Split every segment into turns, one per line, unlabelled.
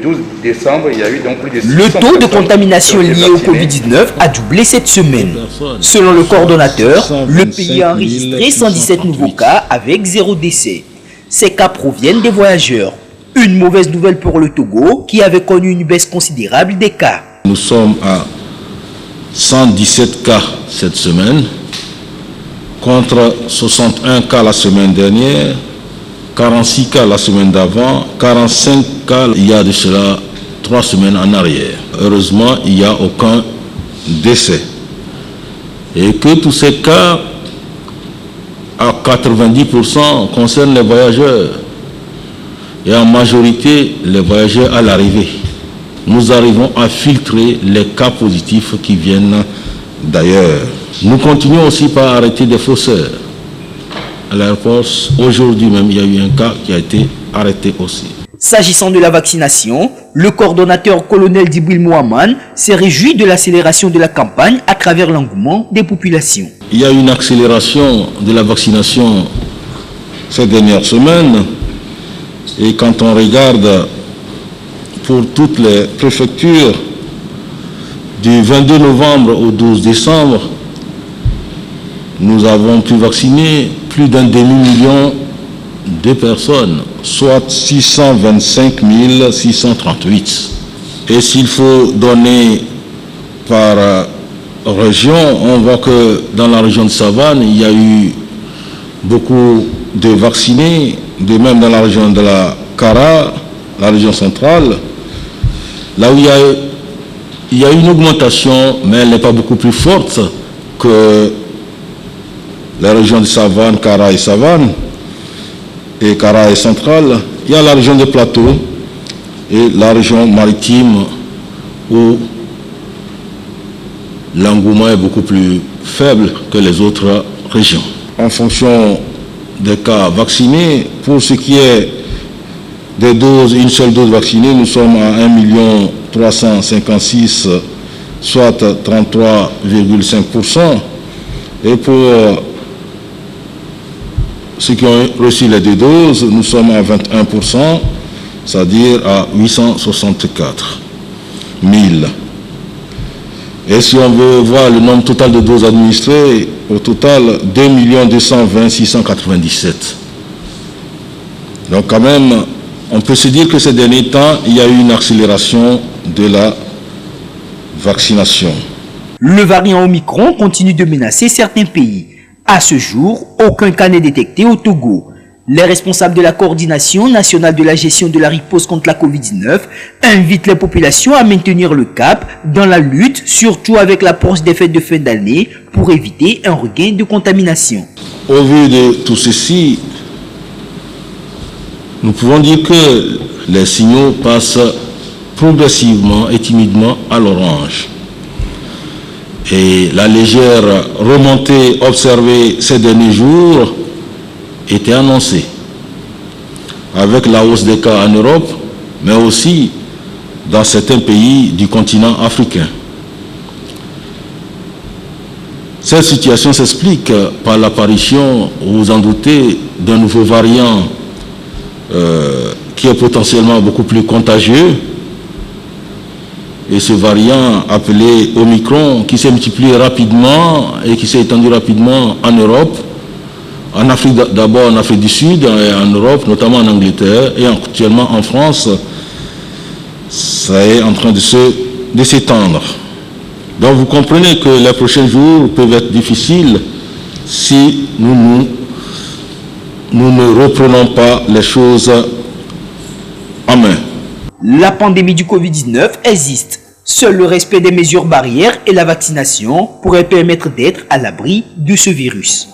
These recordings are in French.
12 décembre, il y a eu donc plus de
Le taux de contamination lié au Covid-19 a doublé cette semaine. Selon le coordonnateur, le pays a enregistré 117 nouveaux cas avec 0 décès. Ces cas proviennent des voyageurs. Une mauvaise nouvelle pour le Togo qui avait connu une baisse considérable des cas.
Nous sommes à 117 cas cette semaine, contre 61 cas la semaine dernière, 46 cas la semaine d'avant, 45 cas il y a de cela 3 semaines en arrière. Heureusement, il n'y a aucun décès. Et que tous ces cas, à 90%, concernent les voyageurs. Et en majorité, les voyageurs à l'arrivée. Nous arrivons à filtrer les cas positifs qui viennent d'ailleurs. Nous continuons aussi par arrêter des faussaires. À l'aéroport, aujourd'hui même, il y a eu un cas qui a été arrêté aussi.
S'agissant de la vaccination, le coordonnateur colonel Djibril Mohamed s'est réjoui de l'accélération de la campagne à travers l'engouement des populations.
Il y a une accélération de la vaccination ces dernières semaines. Et quand on regarde pour toutes les préfectures, du 22 novembre au 12 décembre, nous avons pu vacciner plus d'un demi-million de personnes, soit 625 638. Et s'il faut donner par région, on voit que dans la région de Savane, il y a eu beaucoup de vaccinés, de même dans la région de la Kara, la région centrale, là où il y a une augmentation, mais elle n'est pas beaucoup plus forte que la région de Savane, Kara et Savane, et Kara et centrale. Il y a la région des plateaux et la région maritime où l'engouement est beaucoup plus faible que les autres régions. En fonction des cas vaccinés, pour ce qui est des doses, une seule dose vaccinée, nous sommes à 1 356 000, soit 33,5%. Et pour ceux qui ont reçu les 2 doses, nous sommes à 21%, c'est-à-dire à 864 000. Et si on veut voir le nombre total de doses administrées, au total 2 220 697. Donc quand même, on peut se dire que ces derniers temps, il y a eu une accélération de la vaccination.
Le variant Omicron continue de menacer certains pays. À ce jour, aucun cas n'est détecté au Togo. Les responsables de la coordination nationale de la gestion de la riposte contre la Covid-19 invitent les populations à maintenir le cap dans la lutte, surtout avec l'approche des fêtes de fin d'année, pour éviter un regain de contamination.
Au vu de tout ceci, nous pouvons dire que les signaux passent progressivement et timidement à l'orange. Et la légère remontée observée ces derniers jours était annoncée, avec la hausse des cas en Europe, mais aussi dans certains pays du continent africain. Cette situation s'explique par l'apparition, vous vous en doutez, d'un nouveau variant qui est potentiellement beaucoup plus contagieux. Et ce variant appelé Omicron, qui s'est multiplié rapidement et qui s'est étendu rapidement en Europe, en Afrique d'abord, en Afrique du Sud et en Europe, notamment en Angleterre, et actuellement en France, ça est en train de s'étendre. Donc vous comprenez que les prochains jours peuvent être difficiles si nous ne reprenons pas les choses en main.
La pandémie du Covid-19 existe. Seul le respect des mesures barrières et la vaccination pourraient permettre d'être à l'abri de ce virus.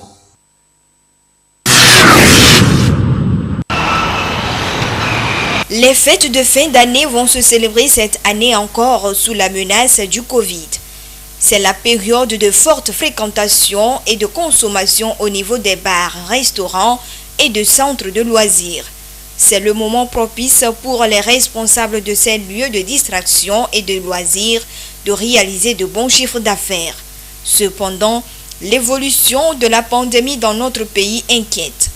Les fêtes de fin d'année vont se célébrer cette année encore sous la menace du Covid. C'est la période de forte fréquentation et de consommation au niveau des bars, restaurants et de centres de loisirs. C'est le moment propice pour les responsables de ces lieux de distraction et de loisirs de réaliser de bons chiffres d'affaires. Cependant, l'évolution de la pandémie dans notre pays inquiète.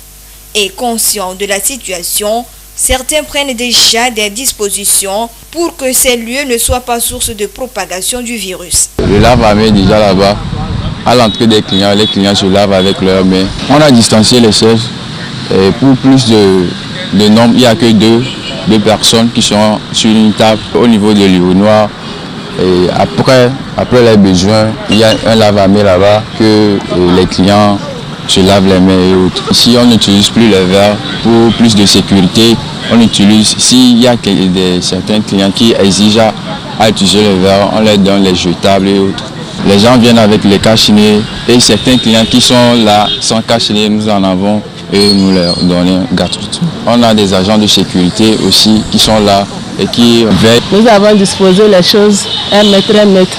Et conscient de la situation, Certains prennent déjà des dispositions pour que ces lieux ne soient pas source de propagation du virus.
Le lave-main est déjà là-bas. À l'entrée des clients, les clients se lavent avec leurs mains. On a distancié les chaises. Et pour plus de nombre, il n'y a que deux personnes qui sont sur une table au niveau de l'urinoir. Et après les besoins, il y a un lave-main là-bas que les clients se lavent les mains et autres. Ici, on n'utilise plus les verres pour plus de sécurité. On utilise, s'il y a certains clients qui exigent à utiliser les verres, on leur donne les jetables et autres. Les gens viennent avec les cachinets et certains clients qui sont là sans cachinet, nous en avons et nous leur donnons gratuitement. On a des agents de sécurité aussi qui sont là et qui veillent.
Nous avons disposé les choses 1 mètre, 1 mètre.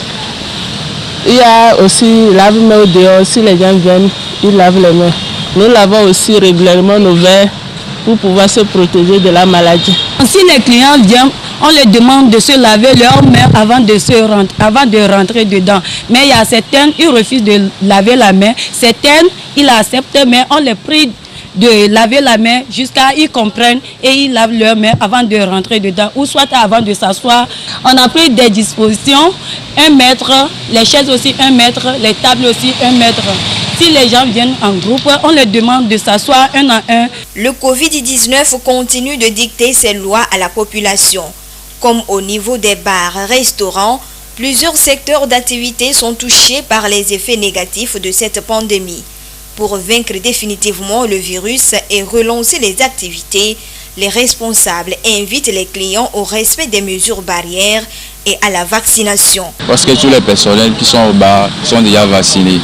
Il y a aussi lave-mains au dehors, si les gens viennent, ils lavent les mains. Nous lavons aussi régulièrement nos verres pour pouvoir se protéger de la maladie.
Si les clients viennent, on les demande de se laver leurs mains avant de rentrer dedans. Mais il y a certaines, ils refusent de laver la main. Certaines, ils acceptent, mais on les prie de laver la main jusqu'à ils comprennent et ils lavent leurs mains avant de rentrer dedans ou soit avant de s'asseoir. On a pris des dispositions, 1 mètre, les chaises aussi 1 mètre, les tables aussi 1 mètre. Si les gens viennent en groupe, on les demande de s'asseoir un à un.
Le Covid-19 continue de dicter ses lois à la population. Comme au niveau des bars, restaurants, plusieurs secteurs d'activité sont touchés par les effets négatifs de cette pandémie. Pour vaincre définitivement le virus et relancer les activités, les responsables invitent les clients au respect des mesures barrières et à la vaccination.
Parce que tous les personnels qui sont au bar sont déjà vaccinés.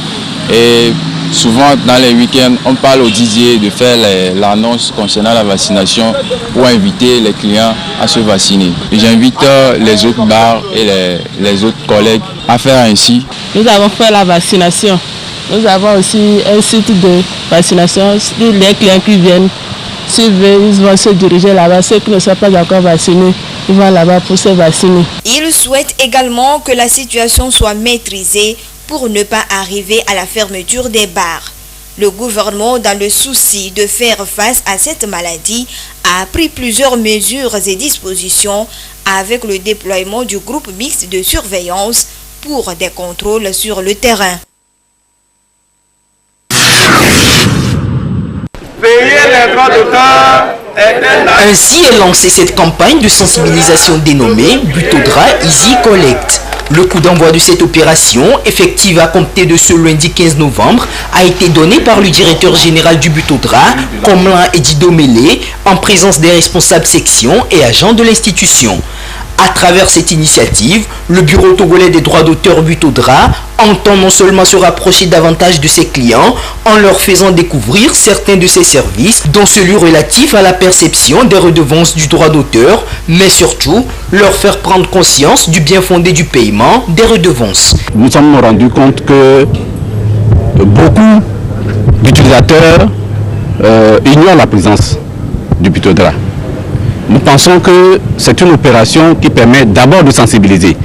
Et souvent dans les week-ends, on parle au DJ de faire l'annonce concernant la vaccination pour inviter les clients à se vacciner. J'invite les autres bars et les autres collègues à faire ainsi.
Nous avons fait la vaccination. Nous avons aussi un site de vaccination. Les clients qui viennent, s'ils veulent, ils vont se diriger là-bas. Ceux qui ne sont pas encore vaccinés, ils vont là-bas pour se vacciner.
Ils souhaitent également que la situation soit maîtrisée pour ne pas arriver à la fermeture des bars. Le gouvernement, dans le souci de faire face à cette maladie, a pris plusieurs mesures et dispositions avec le déploiement du groupe mixte de surveillance pour des contrôles sur le terrain.
Ainsi est lancée cette campagne de sensibilisation dénommée Butodra Easy Collect. Le coup d'envoi de cette opération, effective à compter de ce lundi 15 novembre, a été donné par le directeur général du Butodra, Komlan Edido Mele, en présence des responsables sections et agents de l'institution. À travers cette initiative, le Bureau togolais des droits d'auteur Butodra entend non seulement se rapprocher davantage de ses clients en leur faisant découvrir certains de ses services, dont celui relatif à la perception des redevances du droit d'auteur, mais surtout leur faire prendre conscience du bien fondé du paiement des redevances.
Nous nous sommes rendus compte que beaucoup d'utilisateurs ignorent la présence du Butodra. Nous pensons que c'est une opération qui permet d'abord de sensibiliser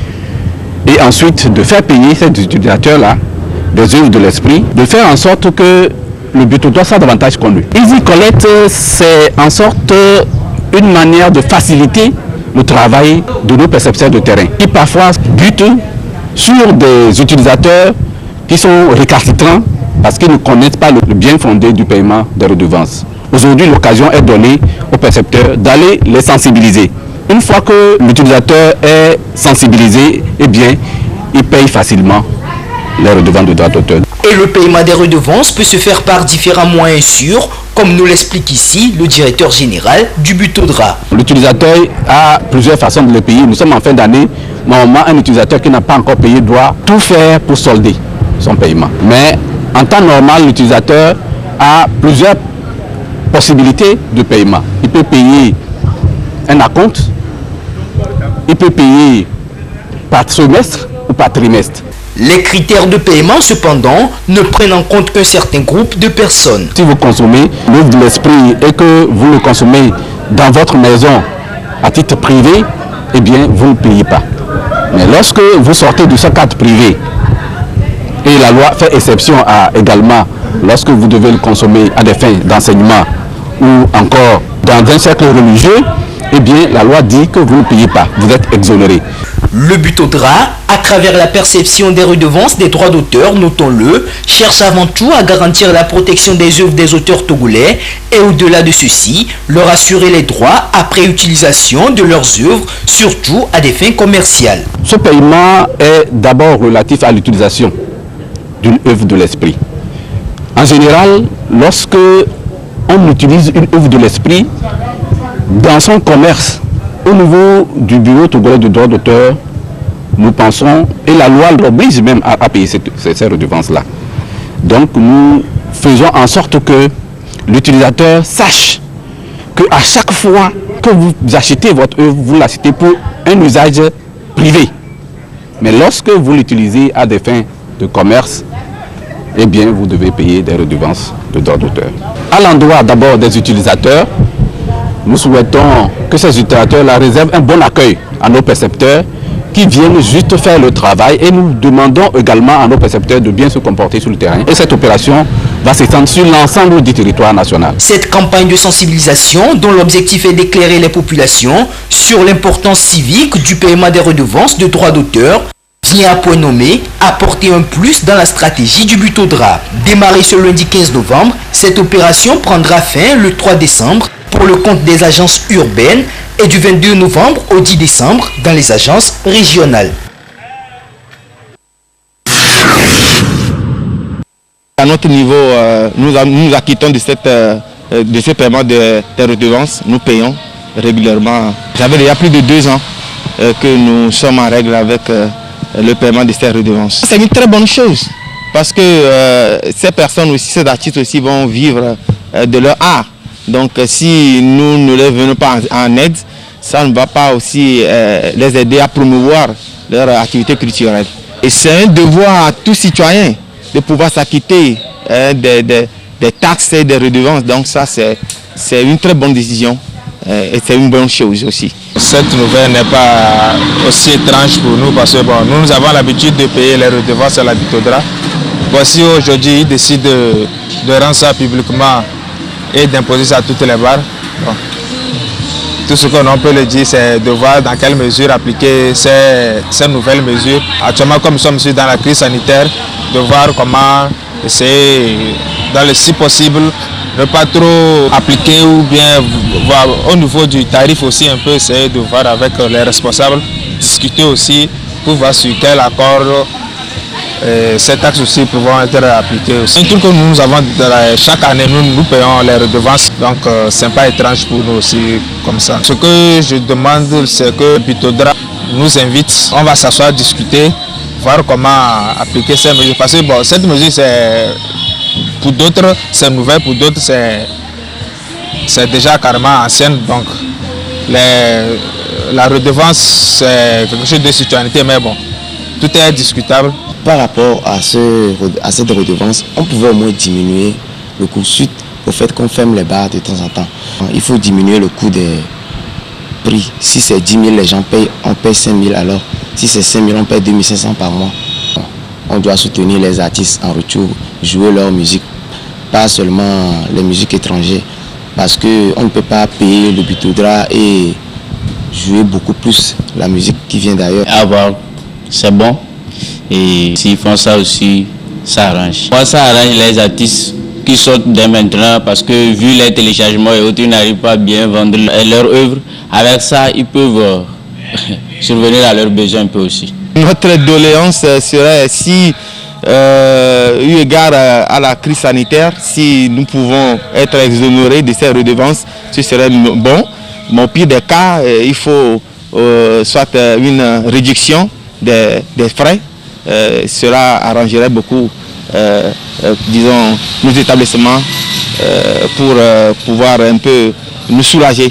et ensuite de faire payer ces utilisateurs-là des œuvres de l'esprit, de faire en sorte que le Butodra soit davantage connu. Easy Collect, c'est en sorte une manière de faciliter le travail de nos percepteurs de terrain qui parfois butent sur des utilisateurs qui sont récalcitrants parce qu'ils ne connaissent pas le bien fondé du paiement des redevances. Aujourd'hui, l'occasion est donnée aux percepteurs d'aller les sensibiliser. Une fois que l'utilisateur est sensibilisé, eh bien, il paye facilement les redevances de droit d'auteur.
Et le paiement des redevances peut se faire par différents moyens sûrs, comme nous l'explique ici le directeur général du Butodra.
L'utilisateur a plusieurs façons de le payer. Nous sommes en fin d'année. Normalement, un utilisateur qui n'a pas encore payé doit tout faire pour solder son paiement. Mais en temps normal, l'utilisateur a plusieurs possibilités de paiement. Il peut payer un acompte, il peut payer par trimestre ou par trimestre.
Les critères de paiement, cependant, ne prennent en compte qu'un certain groupe de personnes.
Si vous consommez l'œuvre de l'esprit et que vous le consommez dans votre maison à titre privé, eh bien, vous ne payez pas. Mais lorsque vous sortez de ce cadre privé, et la loi fait exception à également lorsque vous devez le consommer à des fins d'enseignement ou encore dans un cercle religieux, eh bien, la loi dit que vous ne payez pas, vous êtes exonéré.
Le Buto-Dra, à travers la perception des redevances des droits d'auteur, notons-le, cherche avant tout à garantir la protection des œuvres des auteurs togolais et au-delà de ceci, leur assurer les droits après utilisation de leurs œuvres, surtout à des fins commerciales.
Ce paiement est d'abord relatif à l'utilisation d'une œuvre de l'esprit. En général, lorsque on utilise une œuvre de l'esprit dans son commerce, au niveau du bureau togolais de droit d'auteur, nous pensons, et la loi l'oblige même à payer ces redevances-là. Donc nous faisons en sorte que l'utilisateur sache qu'à chaque fois que vous achetez votre œuvre, vous l'achetez pour un usage privé. Mais lorsque vous l'utilisez à des fins de commerce, eh bien vous devez payer des redevances de droit d'auteur. À l'endroit d'abord des utilisateurs, nous souhaitons que ces utilisateurs-là réservent un bon accueil à nos percepteurs qui viennent juste faire le travail, et nous demandons également à nos percepteurs de bien se comporter sur le terrain. Et cette opération va s'étendre sur l'ensemble du territoire national.
Cette campagne de sensibilisation, dont l'objectif est d'éclairer les populations sur l'importance civique du paiement des redevances de droits d'auteur, vient à point nommé apporter un plus dans la stratégie du Buto-Dra. Démarrée ce lundi 15 novembre, cette opération prendra fin le 3 décembre pour le compte des agences urbaines et du 22 novembre au 10 décembre dans les agences régionales.
À notre niveau, nous acquittons de ce paiement des redevances. Nous payons régulièrement. J'avais déjà plus de 2 ans que nous sommes en règle avec le paiement de ces redevances. C'est une très bonne chose parce que ces personnes aussi, ces artistes aussi vont vivre de leur art. Donc si nous ne les venons pas en aide, ça ne va pas aussi les aider à promouvoir leur activité culturelle. Et c'est un devoir à tout citoyen de pouvoir s'acquitter des taxes et des redevances. Donc ça, c'est une très bonne décision et c'est une bonne chose aussi.
Cette nouvelle n'est pas aussi étrange pour nous parce que bon, nous avons l'habitude de payer les redevances à la Buto-Dra. Voici aujourd'hui, ils décident de rendre ça publiquement et d'imposer ça à toutes les barres. Bon. Tout ce que l'on peut le dire, c'est de voir dans quelle mesure appliquer ces nouvelles mesures. Actuellement, comme nous sommes dans la crise sanitaire, de voir comment essayer, dans le si possible, ne pas trop appliquer ou bien voir au niveau du tarif aussi un peu essayer de voir avec les responsables, discuter aussi pour voir sur quel accord ces taxes aussi pourront être appliquées aussi. Tout que nous avons chaque année, nous payons les redevances, donc ce n'est pas étrange pour nous aussi comme ça. Ce que je demande, c'est que Buto-Dra nous invite, on va s'asseoir, discuter, voir comment appliquer ces mesures. Parce que bon, cette mesure, c'est pour d'autres, c'est nouvelle, pour d'autres, c'est déjà carrément ancienne. Donc la redevance, c'est quelque chose de citoyenneté, mais bon, tout est discutable.
Par rapport à cette redevance, on pouvait au moins diminuer le coût suite au fait qu'on ferme les bars de temps en temps. Il faut diminuer le coût des prix. Si c'est 10 000, les gens payent, on paye 5 000 alors. Si c'est 5 000, on paye 2 500 par mois. On doit soutenir les artistes en retour, jouer leur musique, pas seulement les musiques étrangères. Parce qu'on ne peut pas payer le Buto-Dra et jouer beaucoup plus la musique qui vient d'ailleurs.
C'est bon. Et s'ils font ça aussi, ça arrange. Moi, ça arrange les artistes qui sortent dès maintenant parce que vu les téléchargements et autres, ils n'arrivent pas à bien vendre leur œuvre. Avec ça, ils peuvent survenir à leurs besoins un peu aussi.
Notre doléance serait si, eu égard à la crise sanitaire, si nous pouvons être exonérés de ces redevances, ce serait bon. Mais au pire des cas, il faut soit une réduction des frais. Cela arrangerait beaucoup, disons, nos établissements pour pouvoir un peu nous soulager.